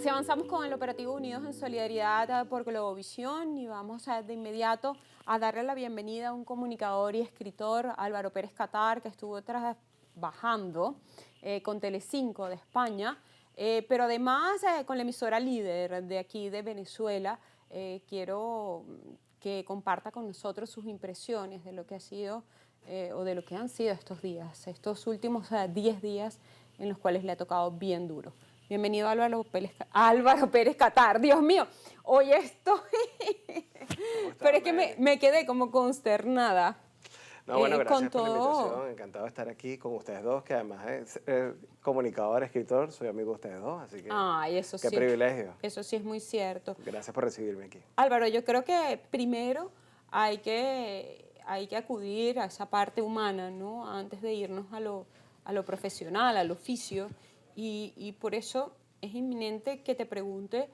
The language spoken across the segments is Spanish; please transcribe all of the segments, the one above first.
Así avanzamos con el operativo Unidos en Solidaridad por Globovisión y vamos de inmediato a darle la bienvenida a un comunicador y escritor, Álvaro Pérez Catar, que estuvo trabajando con Telecinco de España, pero además con la emisora líder de aquí de Venezuela. Quiero que comparta con nosotros sus impresiones de lo que ha sido o de lo que han sido estos días, estos últimos 10 días en los cuales le ha tocado bien duro. Bienvenido Álvaro Pérez Catar. Dios mío, hoy estoy... Pero es que me quedé como consternada. No, bueno, gracias por la todo. invitación. Encantado de estar aquí con ustedes dos, que además es comunicador, escritor, soy amigo de ustedes dos, así que Ay, eso qué sí. privilegio. Eso sí es muy cierto. Gracias por recibirme aquí. Álvaro, yo creo que primero hay que acudir a esa parte humana, ¿no? Antes de irnos a lo profesional, al oficio. Y por eso es inminente que te pregunte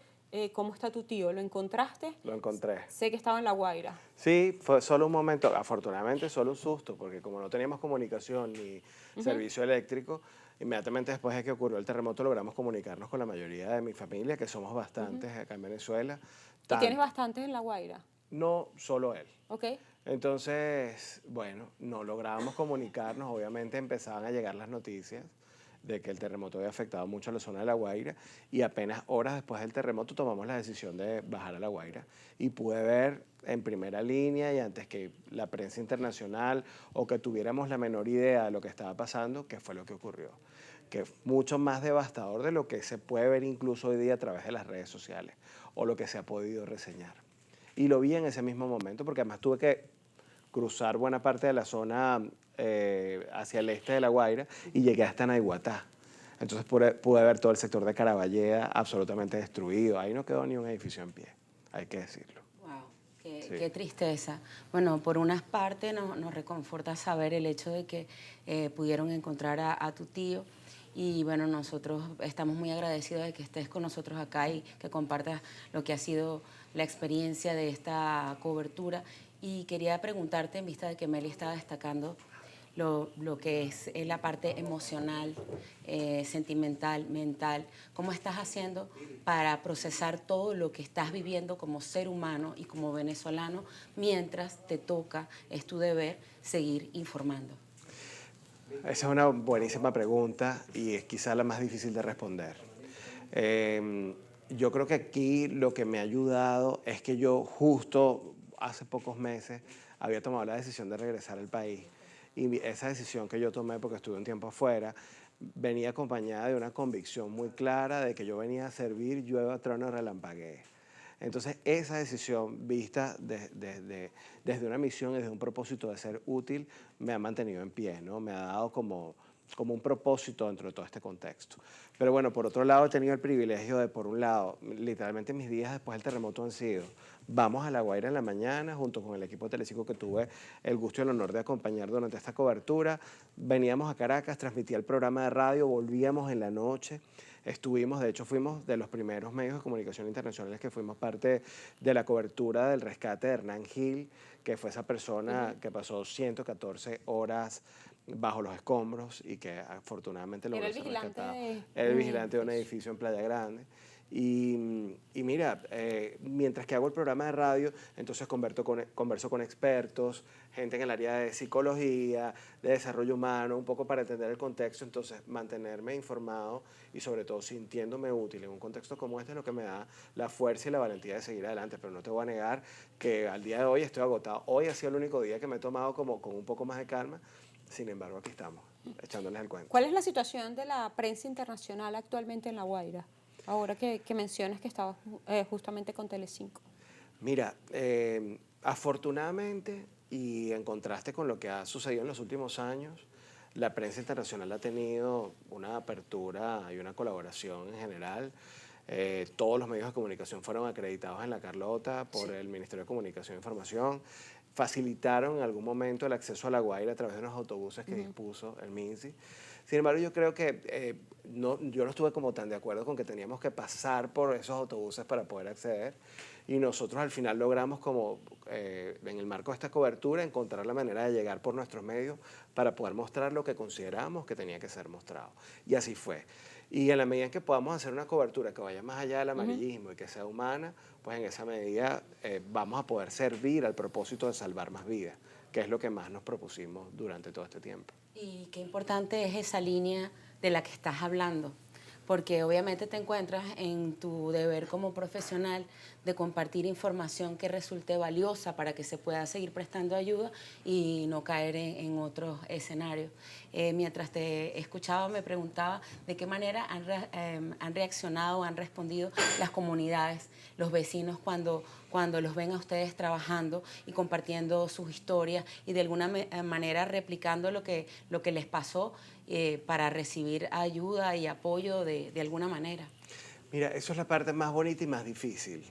cómo está tu tío. ¿Lo encontraste? Lo encontré. Sé que estaba en La Guaira. Sí, fue solo un momento, afortunadamente solo un susto, porque como no teníamos comunicación ni servicio eléctrico, inmediatamente después de que ocurrió el terremoto logramos comunicarnos con la mayoría de mi familia, que somos bastantes acá en Venezuela. ¿Y tienes bastantes en La Guaira? No solo él. Ok. Entonces, bueno, no lográbamos comunicarnos, obviamente empezaban a llegar las noticias de que el terremoto había afectado mucho a la zona de La Guaira y apenas horas después del terremoto tomamos la decisión de bajar a La Guaira y pude ver en primera línea y antes que la prensa internacional o que tuviéramos la menor idea de lo que estaba pasando, qué fue lo que ocurrió, que es mucho más devastador de lo que se puede ver incluso hoy día a través de las redes sociales o lo que se ha podido reseñar. Y lo vi en ese mismo momento porque además tuve que cruzar buena parte de la zona hacia el este de La Guaira y llegué hasta Naiguatá. Entonces pude ver todo el sector de Caraballeda absolutamente destruido. Ahí no quedó ni un edificio en pie, hay que decirlo. Wow, qué tristeza. Bueno, por unas partes nos reconforta saber el hecho de que pudieron encontrar a tu tío. Y bueno, nosotros estamos muy agradecidos de que estés con nosotros acá y que compartas lo que ha sido la experiencia de esta cobertura. Y quería preguntarte, en vista de que Meli estaba destacando lo que es la parte emocional, sentimental, mental, ¿cómo estás haciendo para procesar todo lo que estás viviendo como ser humano y como venezolano mientras te toca, es tu deber, seguir informando? Esa es una buenísima pregunta y es quizá la más difícil de responder. Yo creo que aquí lo que me ha ayudado es que yo justo hace pocos meses había tomado la decisión de regresar al país y esa decisión que yo tomé porque estuve un tiempo afuera venía acompañada de una convicción muy clara de que yo venía a servir, llueva, trueno, relampaguee. Entonces, esa decisión vista desde una misión, desde un propósito de ser útil, me ha mantenido en pie, ¿no? Me ha dado como un propósito dentro de todo este contexto. Pero bueno, por otro lado, he tenido el privilegio de, por un lado, literalmente mis días después del terremoto han sido, vamos a La Guaira en la mañana, junto con el equipo de Telecinco que tuve el gusto y el honor de acompañar durante esta cobertura, veníamos a Caracas, transmitía el programa de radio, volvíamos en la noche. Estuvimos, de hecho, fuimos de los primeros medios de comunicación internacionales que fuimos parte de la cobertura del rescate de Hernán Gil, que fue esa persona que pasó 114 horas bajo los escombros y que afortunadamente logró ser rescatado. Era el vigilante de un edificio en Playa Grande. Y mira, mientras que hago el programa de radio, entonces converso con expertos, gente en el área de psicología, de desarrollo humano, un poco para entender el contexto, entonces mantenerme informado y sobre todo sintiéndome útil en un contexto como este es lo que me da la fuerza y la valentía de seguir adelante, pero no te voy a negar que al día de hoy estoy agotado. Hoy ha sido el único día que me he tomado como con un poco más de calma, sin embargo aquí estamos, echándoles el cuento. ¿Cuál es la situación de la prensa internacional actualmente en La Guaira? Ahora que mencionas que estabas justamente con Telecinco. Mira, afortunadamente y en contraste con lo que ha sucedido en los últimos años, la prensa internacional ha tenido una apertura y una colaboración en general. Todos los medios de comunicación fueron acreditados en La Carlota por el Ministerio de Comunicación e Información. Facilitaron en algún momento el acceso a La Guaira a través de unos autobuses que dispuso el MINSI. Sin embargo, yo creo que yo no estuve como tan de acuerdo con que teníamos que pasar por esos autobuses para poder acceder y nosotros al final logramos como en el marco de esta cobertura encontrar la manera de llegar por nuestros medios para poder mostrar lo que consideramos que tenía que ser mostrado. Y así fue. Y en la medida en que podamos hacer una cobertura que vaya más allá del amarillismo y que sea humana, pues en esa medida vamos a poder servir al propósito de salvar más vidas, que es lo que más nos propusimos durante todo este tiempo. Y qué importante es esa línea de la que estás hablando, porque obviamente te encuentras en tu deber como profesional de compartir información que resulte valiosa para que se pueda seguir prestando ayuda y no caer en otros escenarios. Mientras te escuchaba, me preguntaba de qué manera han reaccionado, han respondido las comunidades, los vecinos cuando los ven a ustedes trabajando y compartiendo sus historias y de alguna manera replicando lo que les pasó para recibir ayuda y apoyo de alguna manera. Mira, eso es la parte más bonita y más difícil,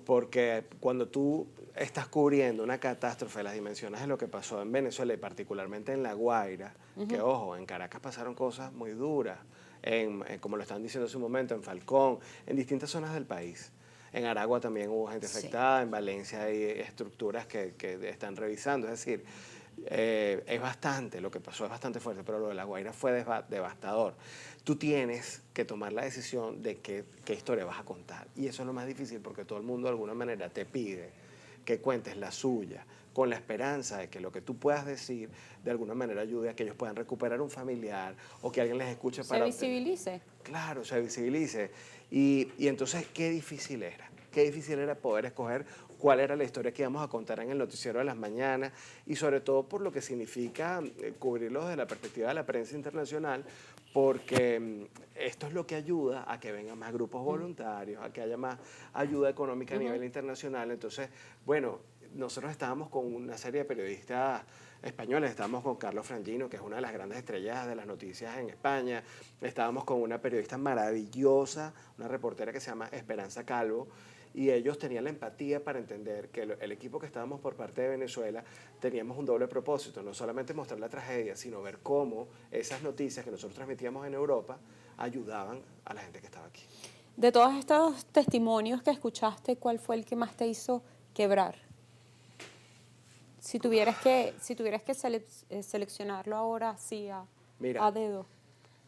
porque cuando tú estás cubriendo una catástrofe de las dimensiones de lo que pasó en Venezuela y particularmente en La Guaira, que ojo, en Caracas pasaron cosas muy duras, como lo están diciendo hace un momento, en Falcón, en distintas zonas del país. En Aragua también hubo gente afectada, en Valencia hay estructuras que están revisando, es decir, es bastante, lo que pasó es bastante fuerte, pero lo de La Guaira fue devastador. Tú tienes que tomar la decisión de qué historia vas a contar. Y eso es lo más difícil porque todo el mundo de alguna manera te pide que cuentes la suya, con la esperanza de que lo que tú puedas decir de alguna manera ayude a que ellos puedan recuperar un familiar o que alguien les escuche para... Se visibilice. Claro, se visibilice. Y entonces, qué difícil era. Qué difícil era poder escoger cuál era la historia que íbamos a contar en el noticiero de las mañanas y sobre todo por lo que significa cubrirlo desde la perspectiva de la prensa internacional, porque esto es lo que ayuda a que vengan más grupos voluntarios, a que haya más ayuda económica a nivel internacional. Entonces, bueno, nosotros estábamos con una serie de periodistas españoles, estábamos con Carlos Frangino, que es una de las grandes estrellas de las noticias en España, estábamos con una periodista maravillosa, una reportera que se llama Esperanza Calvo, y ellos tenían la empatía para entender que el equipo que estábamos por parte de Venezuela teníamos un doble propósito, no solamente mostrar la tragedia, sino ver cómo esas noticias que nosotros transmitíamos en Europa ayudaban a la gente que estaba aquí. De todos estos testimonios que escuchaste, ¿cuál fue el que más te hizo quebrar? Si tuvieras que seleccionarlo ahora así a dedo.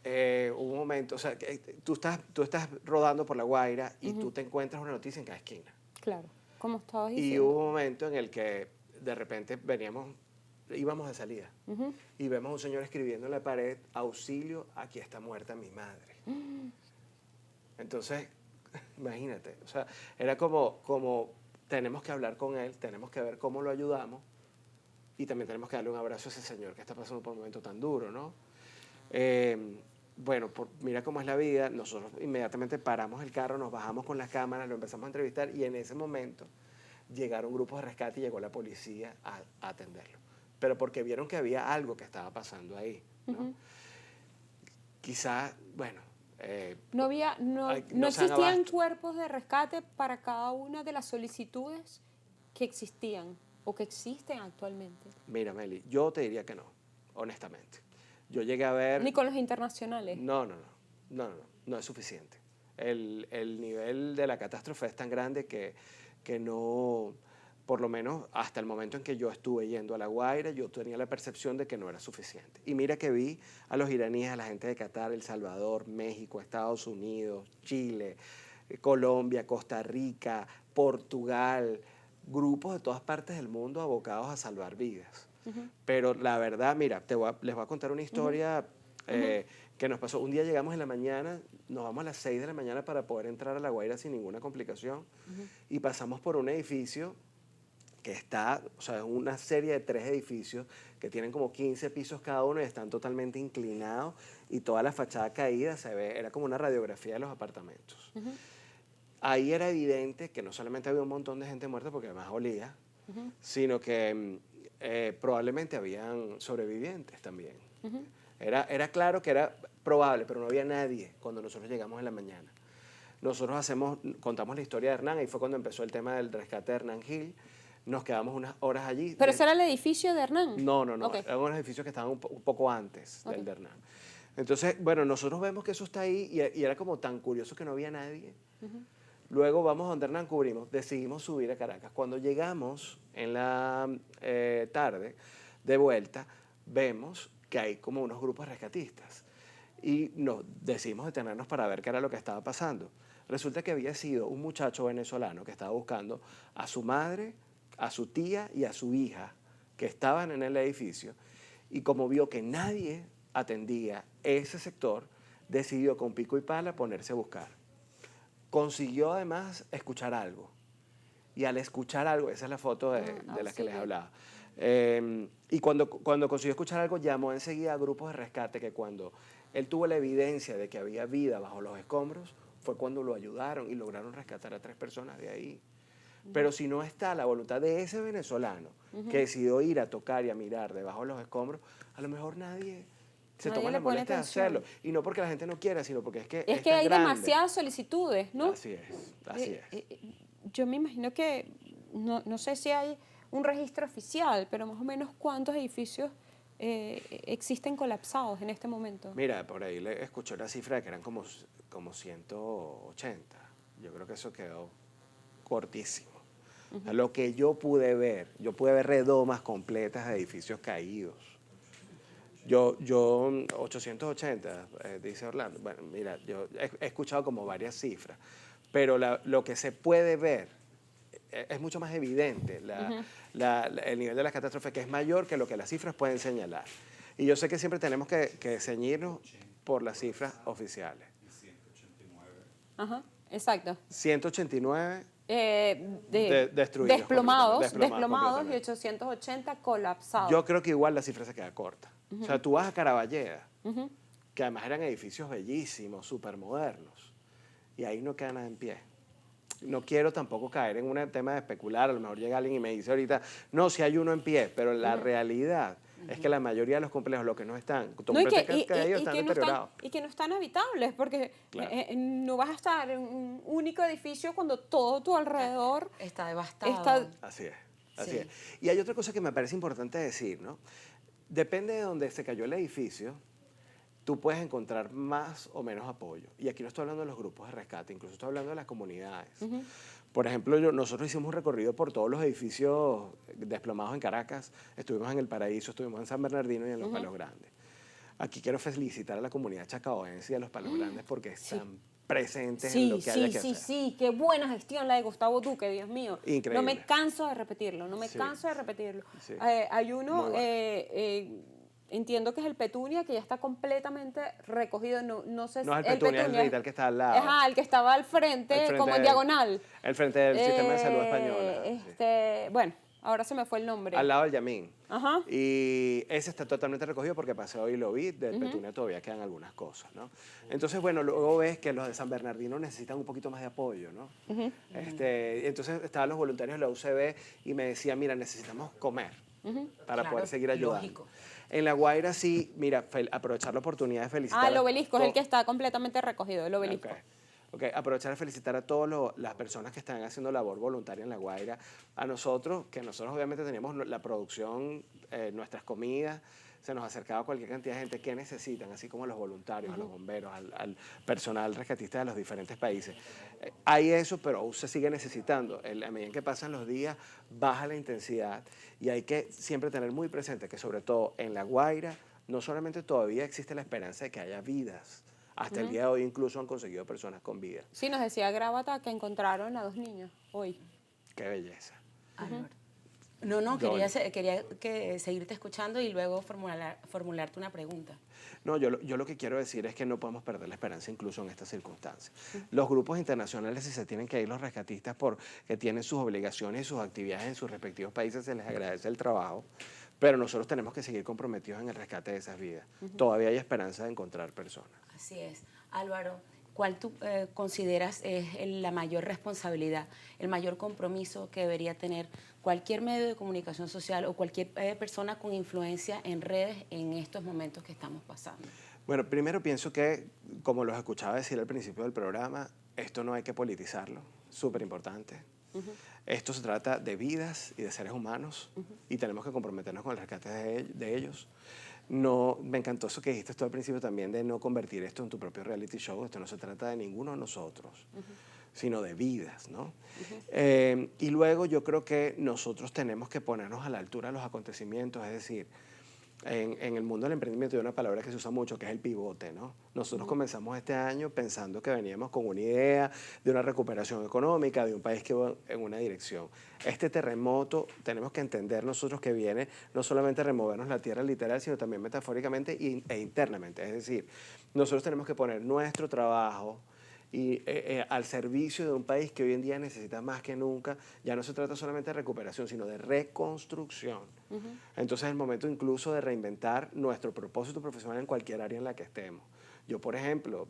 Hubo un momento, o sea, tú estás rodando por La Guaira y tú te encuentras una noticia en cada esquina. Claro, como estabas diciendo. Y hubo un momento en el que de repente íbamos de salida y vemos a un señor escribiendo en la pared, auxilio, aquí está muerta mi madre. Entonces, imagínate, o sea, era como tenemos que hablar con él, tenemos que ver cómo lo ayudamos y también tenemos que darle un abrazo a ese señor que está pasando por un momento tan duro, ¿no? Bueno, mira cómo es la vida, nosotros inmediatamente paramos el carro, nos bajamos con las cámaras, lo empezamos a entrevistar y en ese momento llegaron grupos de rescate y llegó la policía a atenderlo. Pero porque vieron que había algo que estaba pasando ahí, ¿no? Quizá, bueno... no existían cuerpos de rescate para cada una de las solicitudes que existían o que existen actualmente. Mira, Meli, yo te diría que no, honestamente. Yo llegué a ver... Ni con los internacionales. No es suficiente. El nivel de la catástrofe es tan grande que no, por lo menos hasta el momento en que yo estuve yendo a La Guaira, yo tenía la percepción de que no era suficiente. Y mira que vi a los iraníes, a la gente de Qatar, El Salvador, México, Estados Unidos, Chile, Colombia, Costa Rica, Portugal, grupos de todas partes del mundo abocados a salvar vidas. Pero la verdad, mira, les voy a contar una historia que nos pasó. Un día llegamos en la mañana, nos vamos a las 6 de la mañana para poder entrar a La Guaira sin ninguna complicación y pasamos por un edificio que está, o sea, una serie de 3 edificios que tienen como 15 pisos cada uno y están totalmente inclinados y toda la fachada caída se ve, era como una radiografía de los apartamentos. Ahí era evidente que no solamente había un montón de gente muerta porque además olía, sino que probablemente habían sobrevivientes también. Era claro que era probable, pero no había nadie cuando nosotros llegamos en la mañana. Nosotros contamos la historia de Hernán, ahí fue cuando empezó el tema del rescate de Hernán Gil. Nos quedamos unas horas allí. ¿Pero ese era el edificio de Hernán? No. Okay. Eran unos edificios que estaban un poco antes del de Hernán. Entonces, bueno, nosotros vemos que eso está ahí y era como tan curioso que no había nadie. Luego vamos a donde Hernán, cubrimos, decidimos subir a Caracas. Cuando llegamos en la tarde, de vuelta, vemos que hay como unos grupos rescatistas. y nos decidimos detenernos para ver qué era lo que estaba pasando. Resulta que había sido un muchacho venezolano que estaba buscando a su madre, a su tía y a su hija que estaban en el edificio, y como vio que nadie atendía ese sector, decidió con pico y pala ponerse a buscar. Consiguió además escuchar algo. Y al escuchar algo, esa es la foto de la que les hablaba. Y cuando consiguió escuchar algo, llamó enseguida a grupos de rescate, que cuando él tuvo la evidencia de que había vida bajo los escombros, fue cuando lo ayudaron y lograron rescatar a 3 personas de ahí. Pero si no está la voluntad de ese venezolano que decidió ir a tocar y a mirar debajo de los escombros, a lo mejor nadie se toma la molestia de hacerlo. Y no porque la gente no quiera, sino porque es que hay grande. demasiadas solicitudes, ¿no? Así es, así es. Yo me imagino que, no sé si hay un registro oficial, pero más o menos cuántos edificios existen colapsados en este momento. Mira, por ahí le escuché una cifra de que eran como 180. Yo creo que eso quedó cortísimo. O sea, lo que yo pude ver redomas completas de edificios caídos. Yo 880, dice Orlando. Bueno, mira, yo he escuchado como varias cifras, pero lo que se puede ver es mucho más evidente, el nivel de la catástrofe, que es mayor que lo que las cifras pueden señalar. Y yo sé que siempre tenemos que ceñirnos por las cifras oficiales. 189. Ajá, exacto. 189 destruidos. Desplomados y 880 colapsados. Yo creo que igual la cifra se queda corta. O sea, tú vas a Caraballeda, que además eran edificios bellísimos, súper modernos, y ahí no queda nada en pie. No quiero tampoco caer en un tema de especular. A lo mejor llega alguien y me dice ahorita, no, si hay uno en pie, pero la realidad es que la mayoría de los complejos, los que no están, están deteriorados. Y que no están habitables, porque Claro. No vas a estar en un único edificio cuando todo tu alrededor Está devastado. Así es, así Sí. es. Y hay otra cosa que me parece importante decir, ¿no? Depende de donde se cayó el edificio, tú puedes encontrar más o menos apoyo. Y aquí no estoy hablando de los grupos de rescate, incluso estoy hablando de las comunidades. Por ejemplo, nosotros hicimos un recorrido por todos los edificios desplomados en Caracas. Estuvimos en El Paraíso, estuvimos en San Bernardino y en Los Palos Grandes. Aquí quiero felicitar a la comunidad chacaoense y a Los Palos Grandes porque están presentes en lo que haya que hacer. Sí, qué buena gestión la de Gustavo Duque, Dios mío. Increíble. No me canso de repetirlo, Sí. Hay uno, entiendo que es el Petunia, que ya está completamente recogido, no sé si... No es el Petunia, es el Redital que está al lado. Ajá, el que estaba al frente como en diagonal. El frente del Sistema de Salud Española. Bueno, ahora se me fue el nombre. Al lado del Yamín. Ajá. Y ese está totalmente recogido porque pasé hoy y lo vi. Del Petunia todavía quedan algunas cosas, ¿no? Entonces, bueno, luego ves que los de San Bernardino necesitan un poquito más de apoyo, ¿no? Entonces estaban los voluntarios de la UCB y me decían, mira, necesitamos comer para poder seguir ayudando. Lógico. En La Guaira sí, mira, aprovechar la oportunidad de felicitar. El obelisco es el que está completamente recogido, el obelisco. Ok, aprovechar de felicitar a todas las personas que están haciendo labor voluntaria en La Guaira. A nosotros, que nosotros obviamente teníamos la producción, nuestras comidas, se nos acercaba cualquier cantidad de gente que necesitan, así como a los voluntarios, a los bomberos, al personal rescatista de los diferentes países. Hay eso, pero aún se sigue necesitando. A medida que pasan los días, baja la intensidad y hay que siempre tener muy presente que sobre todo en La Guaira, no solamente todavía existe la esperanza de que haya vidas. Hasta el día de hoy incluso han conseguido personas con vida. Sí, nos decía Gravata que encontraron a 2 niños hoy. Qué belleza. No, quería seguirte escuchando y luego formularte una pregunta. No, yo lo que quiero decir es que no podemos perder la esperanza incluso en estas circunstancias. Los grupos internacionales, si se tienen que ir los rescatistas porque tienen sus obligaciones y sus actividades en sus respectivos países, se les agradece el trabajo, pero nosotros tenemos que seguir comprometidos en el rescate de esas vidas. Todavía hay esperanza de encontrar personas. Así es. Álvaro, ¿cuál tú consideras es la mayor responsabilidad, el mayor compromiso que debería tener cualquier medio de comunicación social o cualquier persona con influencia en redes en estos momentos que estamos pasando? Bueno, primero pienso que, como los escuchaba decir al principio del programa, esto no hay que politizarlo, súper importante. Esto se trata de vidas y de seres humanos y tenemos que comprometernos con el rescate de ellos. No, me encantó eso que dijiste tú al principio también, de no convertir esto en tu propio reality show. Esto no se trata de ninguno de nosotros, sino de vidas, ¿no? Y luego yo creo que nosotros tenemos que ponernos a la altura de los acontecimientos, es decir, En el mundo del emprendimiento hay una palabra que se usa mucho, que es el pivote, ¿no? Nosotros comenzamos este año pensando que veníamos con una idea de una recuperación económica, de un país que va en una dirección. Este terremoto, tenemos que entender nosotros que viene no solamente removernos la tierra literal, sino también metafóricamente e internamente. Es decir, nosotros tenemos que poner nuestro trabajo al servicio de un país que hoy en día necesita más que nunca. Ya no se trata solamente de recuperación, sino de reconstrucción. Entonces es el momento incluso de reinventar nuestro propósito profesional en cualquier área en la que estemos. Yo, por ejemplo,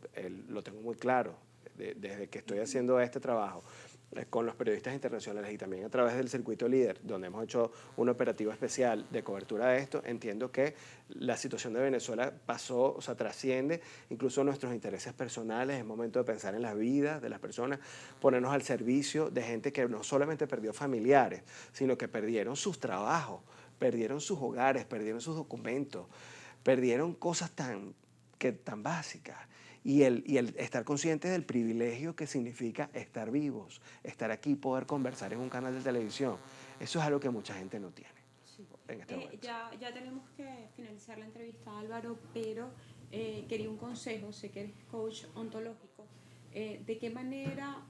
lo tengo muy claro, desde que estoy haciendo este trabajo con los periodistas internacionales y también a través del circuito líder, donde hemos hecho un operativo especial de cobertura de esto, entiendo que la situación de Venezuela pasó, o sea, trasciende incluso nuestros intereses personales. Es momento de pensar en las vidas de las personas, ponernos al servicio de gente que no solamente perdió familiares, sino que perdieron sus trabajos, perdieron sus hogares, perdieron sus documentos, perdieron cosas tan básicas. Y el estar conscientes del privilegio que significa estar vivos, estar aquí, poder conversar en un canal de televisión. Eso es algo que mucha gente no tiene en este momento. Ya tenemos que finalizar la entrevista, Álvaro, pero quería un consejo, sé que eres coach ontológico. ¿De qué manera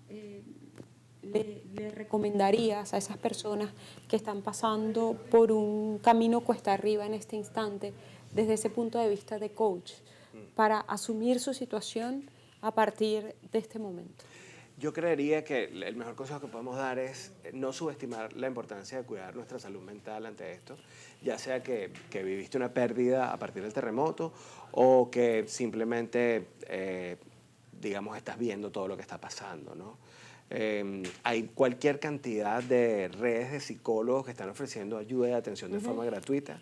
le recomendarías a esas personas que están pasando por un camino cuesta arriba en este instante, desde ese punto de vista de coach, para asumir su situación a partir de este momento? Yo creería que el mejor consejo que podemos dar es no subestimar la importancia de cuidar nuestra salud mental ante esto, ya sea que viviste una pérdida a partir del terremoto o que simplemente, digamos, estás viendo todo lo que está pasando, ¿no? Hay cualquier cantidad de redes de psicólogos que están ofreciendo ayuda y atención de forma gratuita.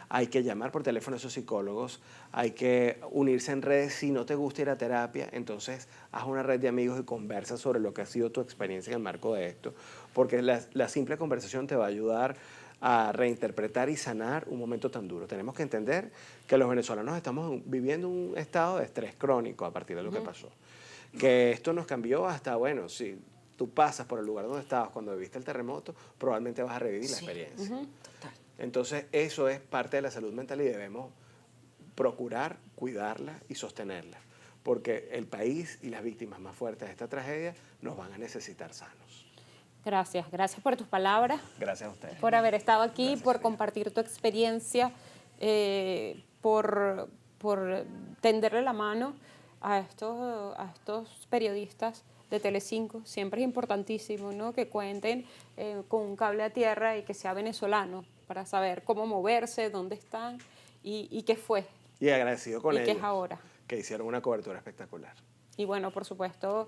Hay que llamar por teléfono a esos psicólogos, hay que unirse en redes. Si no te gusta ir a terapia, entonces haz una red de amigos y conversa sobre lo que ha sido tu experiencia en el marco de esto, porque la simple conversación te va a ayudar a reinterpretar y sanar un momento tan duro. Tenemos que entender que los venezolanos estamos viviendo un estado de estrés crónico a partir de lo que pasó. Que esto nos cambió hasta, bueno, si tú pasas por el lugar donde estabas cuando viviste el terremoto, probablemente vas a revivir la experiencia. Total. Entonces, eso es parte de la salud mental y debemos procurar cuidarla y sostenerla, porque el país y las víctimas más fuertes de esta tragedia nos van a necesitar sanos. Gracias por tus palabras. Gracias a ustedes. Por haber estado aquí, Gracias, por señor. compartir tu experiencia, por tenderle la mano a estos periodistas de Telecinco. Siempre es importantísimo, ¿no?, que cuenten con un cable a tierra y que sea venezolano para saber cómo moverse, dónde están y qué fue. Y agradecido con ellos. Y qué es ahora. Que hicieron una cobertura espectacular. Y bueno, por supuesto,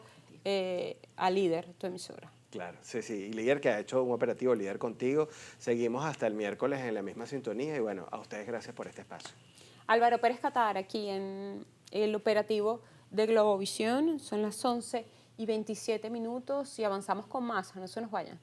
a Líder, tu emisora. Claro, sí, sí. Y Líder, que ha hecho un operativo Líder contigo. Seguimos hasta el miércoles en la misma sintonía. Y bueno, a ustedes gracias por este espacio. Álvaro Pérez Catar, aquí en el operativo de Globovisión. Son las 11:27 y avanzamos con más. No se nos vayan.